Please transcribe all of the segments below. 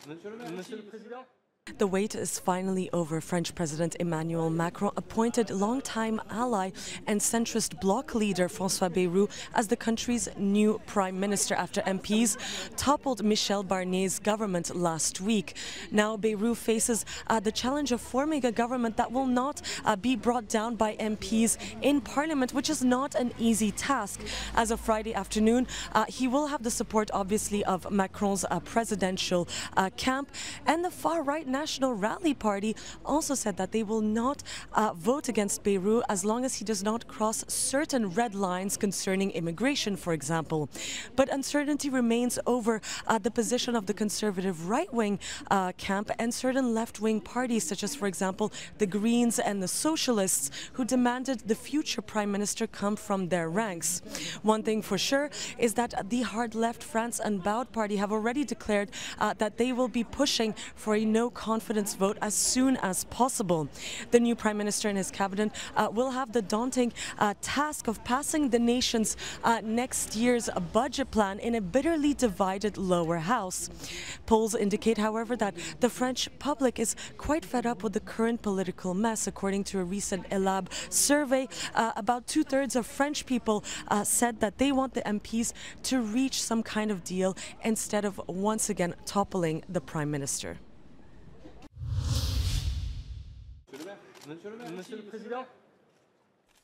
Monsieur le Président. The wait is finally over. French President Emmanuel Macron appointed longtime ally and centrist bloc leader François Bayrou as the country's new prime minister after MPs toppled Michel Barnier's government last week. Now Bayrou faces the challenge of forming a government that will not be brought down by MPs in parliament, which is not an easy task. As of Friday afternoon, he will have the support, obviously, of Macron's presidential camp, and the far-right National Rally Party also said that they will not vote against Bayrou as long as he does not cross certain red lines concerning immigration, for example. But uncertainty remains over the position of the conservative right-wing camp and certain left-wing parties, such as, for example, the Greens and the Socialists, who demanded the future prime minister come from their ranks. One thing for sure is that the hard-left France Unbowed party have already declared that they will be pushing for a no-confidence vote as soon as possible. The new prime minister and his cabinet will have the daunting task of passing the nation's next year's budget plan in a bitterly divided lower house. Polls indicate, however, that the French public is quite fed up with the current political mess. According to a recent Elab survey, about two-thirds of French people said that they want the MPs to reach some kind of deal instead of once again toppling the prime minister. Monsieur le Président.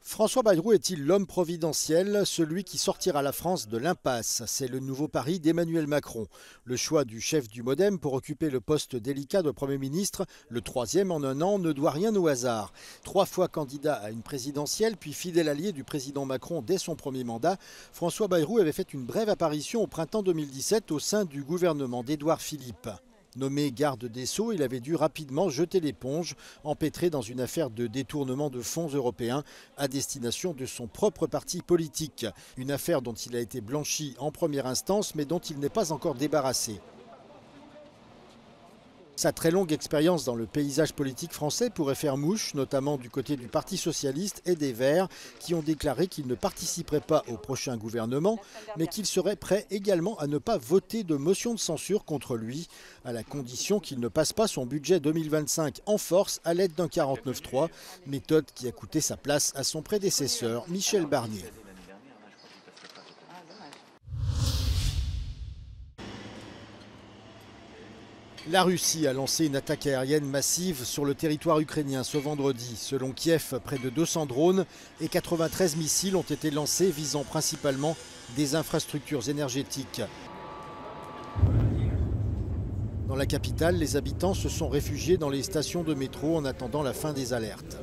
François Bayrou est-il l'homme providentiel, celui qui sortira la France de l'impasse? C'est le nouveau pari d'Emmanuel Macron. Le choix du chef du MoDem pour occuper le poste délicat de Premier ministre, le troisième en un an, ne doit rien au hasard. 3 fois candidat à une présidentielle, puis fidèle allié du président Macron dès son premier mandat, François Bayrou avait fait une brève apparition au printemps 2017 au sein du gouvernement d'Édouard Philippe. Nommé garde des Sceaux, il avait dû rapidement jeter l'éponge, empêtré dans une affaire de détournement de fonds européens à destination de son propre parti politique. Une affaire dont il a été blanchi en première instance, mais dont il n'est pas encore débarrassé. Sa très longue expérience dans le paysage politique français pourrait faire mouche, notamment du côté du Parti socialiste et des Verts, qui ont déclaré qu'ils ne participeraient pas au prochain gouvernement, mais qu'ils seraient prêts également à ne pas voter de motion de censure contre lui, à la condition qu'il ne passe pas son budget 2025 en force à l'aide d'un 49.3, méthode qui a coûté sa place à son prédécesseur Michel Barnier. La Russie a lancé une attaque aérienne massive sur le territoire ukrainien ce vendredi. Selon Kiev, près de 200 drones et 93 missiles ont été lancés visant principalement des infrastructures énergétiques. Dans la capitale, les habitants se sont réfugiés dans les stations de métro en attendant la fin des alertes.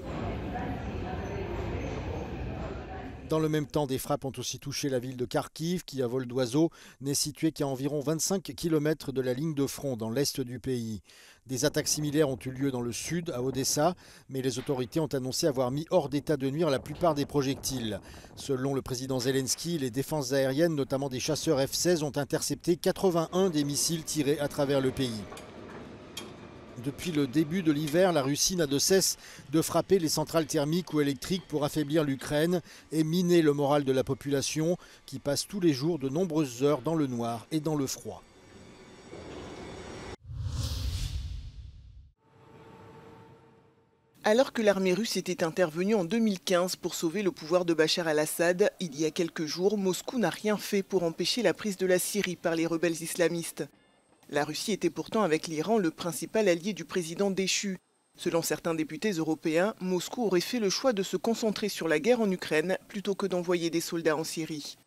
Dans le même temps, des frappes ont aussi touché la ville de Kharkiv, qui à vol d'oiseau n'est située qu'à environ 25 km de la ligne de front dans l'est du pays. Des attaques similaires ont eu lieu dans le sud, à Odessa, mais les autorités ont annoncé avoir mis hors d'état de nuire la plupart des projectiles. Selon le président Zelensky, les défenses aériennes, notamment des chasseurs F-16, ont intercepté 81 des missiles tirés à travers le pays. Depuis le début de l'hiver, la Russie n'a de cesse de frapper les centrales thermiques ou électriques pour affaiblir l'Ukraine et miner le moral de la population qui passe tous les jours de nombreuses heures dans le noir et dans le froid. Alors que l'armée russe était intervenue en 2015 pour sauver le pouvoir de Bachar al-Assad, il y a quelques jours, Moscou n'a rien fait pour empêcher la prise de la Syrie par les rebelles islamistes. La Russie était pourtant avec l'Iran le principal allié du président déchu. Selon certains députés européens, Moscou aurait fait le choix de se concentrer sur la guerre en Ukraine plutôt que d'envoyer des soldats en Syrie.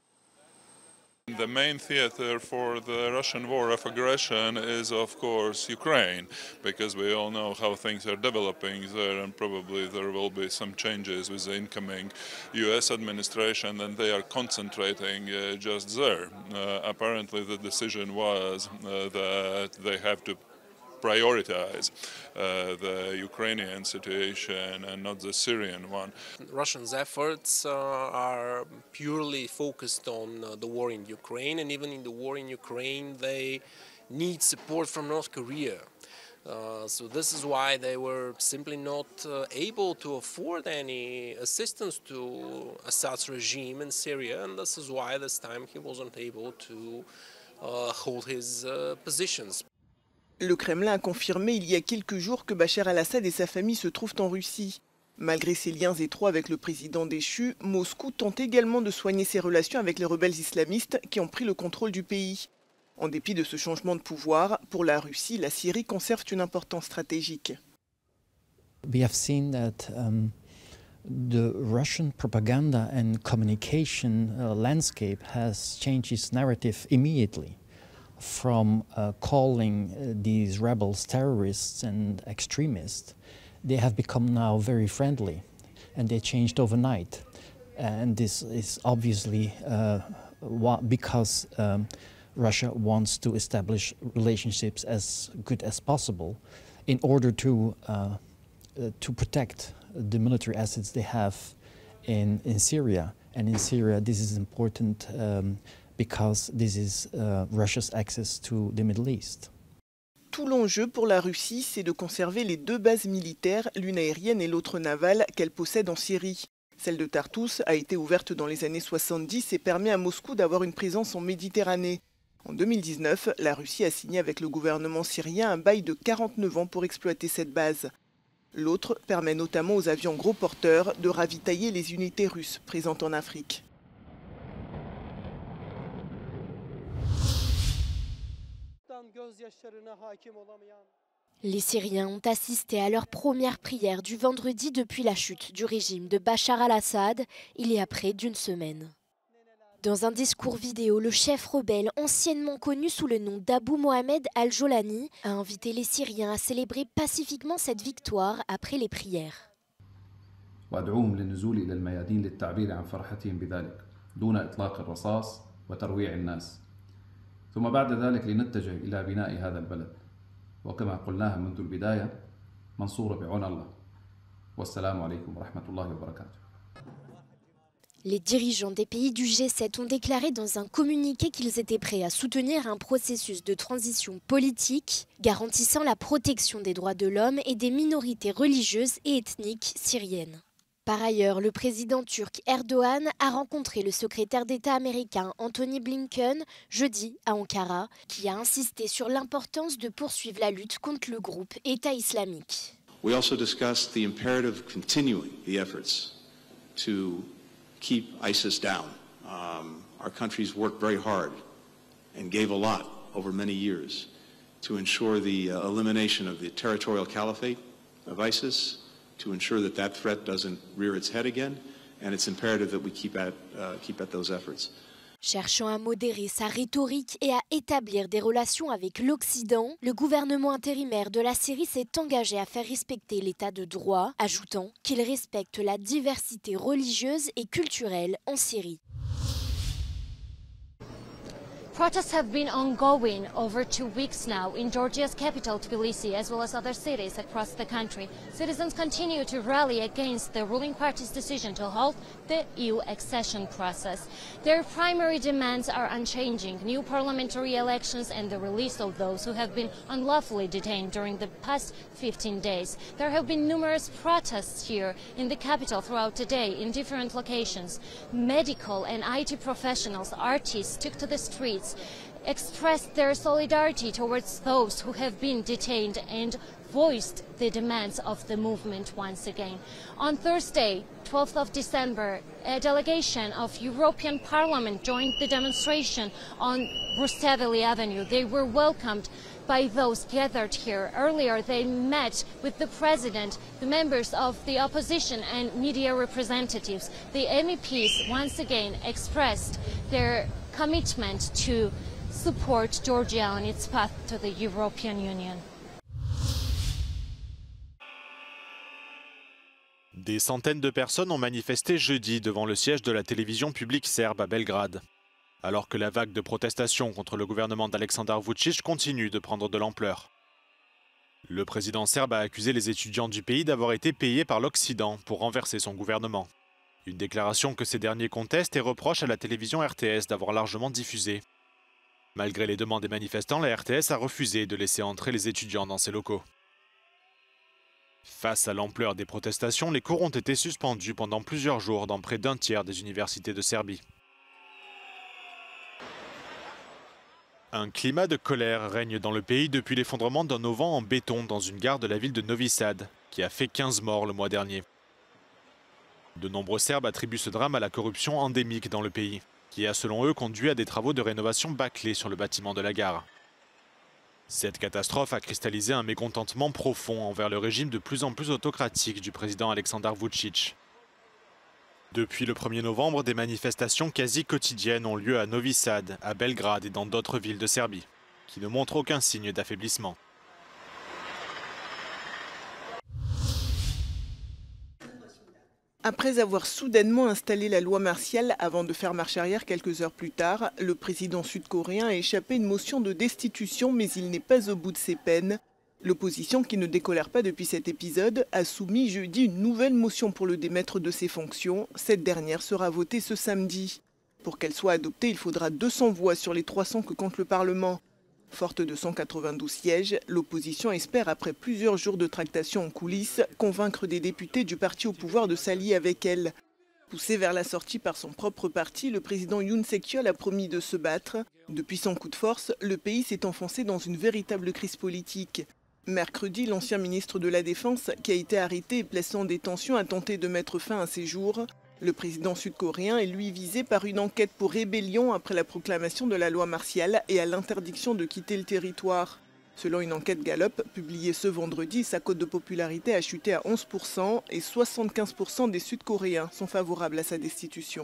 The main theater for the Russian war of aggression is, of course, Ukraine, because we all know how things are developing there, and probably there will be some changes with the incoming US administration, and they are concentrating just there. Apparently, the decision was that they have to prioritize the Ukrainian situation and not the Syrian one. Russians' efforts are purely focused on the war in Ukraine, and even in the war in Ukraine they need support from North Korea. So this is why they were simply not able to afford any assistance to Assad's regime in Syria, and this is why this time he wasn't able to hold his positions. Le Kremlin a confirmé il y a quelques jours que Bachar al-Assad et sa famille se trouvent en Russie. Malgré ses liens étroits avec le président déchu, Moscou tente également de soigner ses relations avec les rebelles islamistes qui ont pris le contrôle du pays. En dépit de ce changement de pouvoir, pour la Russie, la Syrie conserve une importance stratégique. We have seen that the Russian propaganda and communication landscape has changed its narrative immediately. From calling these rebels terrorists and extremists, they have become now very friendly, and they changed overnight. And this is obviously because Russia wants to establish relationships as good as possible in order to protect the military assets they have in Syria. And in Syria, this is important because this is Russia's access to the Middle East. Tout l'enjeu pour la Russie, c'est de conserver les deux bases militaires, l'une aérienne et l'autre navale, qu'elle possède en Syrie. Celle de Tartous a été ouverte dans les années 70 et permet à Moscou d'avoir une présence en Méditerranée. En 2019, la Russie a signé avec le gouvernement syrien un bail de 49 ans pour exploiter cette base. L'autre permet notamment aux avions gros porteurs de ravitailler les unités russes présentes en Afrique. Les Syriens ont assisté à leur première prière du vendredi depuis la chute du régime de Bachar al-Assad, il y a près d'une semaine. Dans un discours vidéo, le chef rebelle, anciennement connu sous le nom d'Abou Mohamed al-Jolani, a invité les Syriens à célébrer pacifiquement cette victoire après les prières. ثم بعد ذلك لنتجه إلى بناء هذا البلد وكما قلناها منذ البداية منصورة بعون الله والسلام عليكم ورحمة الله وبركاته. Les dirigeants des pays du G7 ont déclaré dans un communiqué qu'ils étaient prêts à soutenir un processus de transition politique garantissant la protection des droits de l'homme et des minorités religieuses et ethniques syriennes. Par ailleurs, le président turc Erdogan a rencontré le secrétaire d'État américain Antony Blinken jeudi à Ankara, qui a insisté sur l'importance de poursuivre la lutte contre le groupe État islamique. We also discussed the imperative of continuing the efforts to keep ISIS down. Our countries worked very hard and gave a lot over many years to ensure the elimination of the territorial caliphate of ISIS, to ensure that that threat doesn't rear its head again, and it's imperative that we keep at those efforts. Cherchant à modérer sa rhétorique et à établir des relations avec l'Occident, le gouvernement intérimaire de la Syrie s'est engagé à faire respecter l'état de droit, ajoutant qu'il respecte la diversité religieuse et culturelle en Syrie. Protests have been ongoing over 2 weeks now in Georgia's capital, Tbilisi, as well as other cities across the country. Citizens continue to rally against the ruling party's decision to halt the EU accession process. Their primary demands are unchanging: new parliamentary elections and the release of those who have been unlawfully detained during the past 15 days. There have been numerous protests here in the capital throughout the day in different locations. Medical and IT professionals, artists took to the streets, expressed their solidarity towards those who have been detained and voiced the demands of the movement once again. On Thursday, 12th of December, a delegation of European Parliament joined the demonstration on Rustaveli Avenue. They were welcomed by those gathered here. Earlier, they met with the president, the members of the opposition and media representatives. The MEPs once again expressed their commitment to support Georgia on its path to the European Union. Des centaines de personnes ont manifesté jeudi devant le siège de la télévision publique serbe à Belgrade. Alors que la vague de protestations contre le gouvernement d'Aleksandar Vučić continue de prendre de l'ampleur. Le président serbe a accusé les étudiants du pays d'avoir été payés par l'Occident pour renverser son gouvernement. Une déclaration que ces derniers contestent et reprochent à la télévision RTS d'avoir largement diffusée. Malgré les demandes des manifestants, la RTS a refusé de laisser entrer les étudiants dans ses locaux. Face à l'ampleur des protestations, les cours ont été suspendus pendant plusieurs jours dans près d'un tiers des universités de Serbie. Un climat de colère règne dans le pays depuis l'effondrement d'un auvent en béton dans une gare de la ville de Novi Sad, qui a fait 15 morts le mois dernier. De nombreux Serbes attribuent ce drame à la corruption endémique dans le pays, qui a selon eux conduit à des travaux de rénovation bâclés sur le bâtiment de la gare. Cette catastrophe a cristallisé un mécontentement profond envers le régime de plus en plus autocratique du président Aleksandar Vučić. Depuis le 1er novembre, des manifestations quasi quotidiennes ont lieu à Novi Sad, à Belgrade et dans d'autres villes de Serbie, qui ne montrent aucun signe d'affaiblissement. Après avoir soudainement installé la loi martiale avant de faire marche arrière quelques heures plus tard, le président sud-coréen a échappé à une motion de destitution, mais il n'est pas au bout de ses peines. L'opposition, qui ne décolère pas depuis cet épisode, a soumis jeudi une nouvelle motion pour le démettre de ses fonctions. Cette dernière sera votée ce samedi. Pour qu'elle soit adoptée, il faudra 200 voix sur les 300 que compte le Parlement. Forte de 192 sièges, l'opposition espère, après plusieurs jours de tractations en coulisses, convaincre des députés du parti au pouvoir de s'allier avec elle. Poussé vers la sortie par son propre parti, le président Yoon Suk-yeol a promis de se battre. Depuis son coup de force, le pays s'est enfoncé dans une véritable crise politique. Mercredi, l'ancien ministre de la Défense, qui a été arrêté et placé en détention, a tenté de mettre fin à ses jours. Le président sud-coréen est lui visé par une enquête pour rébellion après la proclamation de la loi martiale et à l'interdiction de quitter le territoire. Selon une enquête Gallup publiée ce vendredi, sa cote de popularité a chuté à 11% et 75% des Sud-Coréens sont favorables à sa destitution.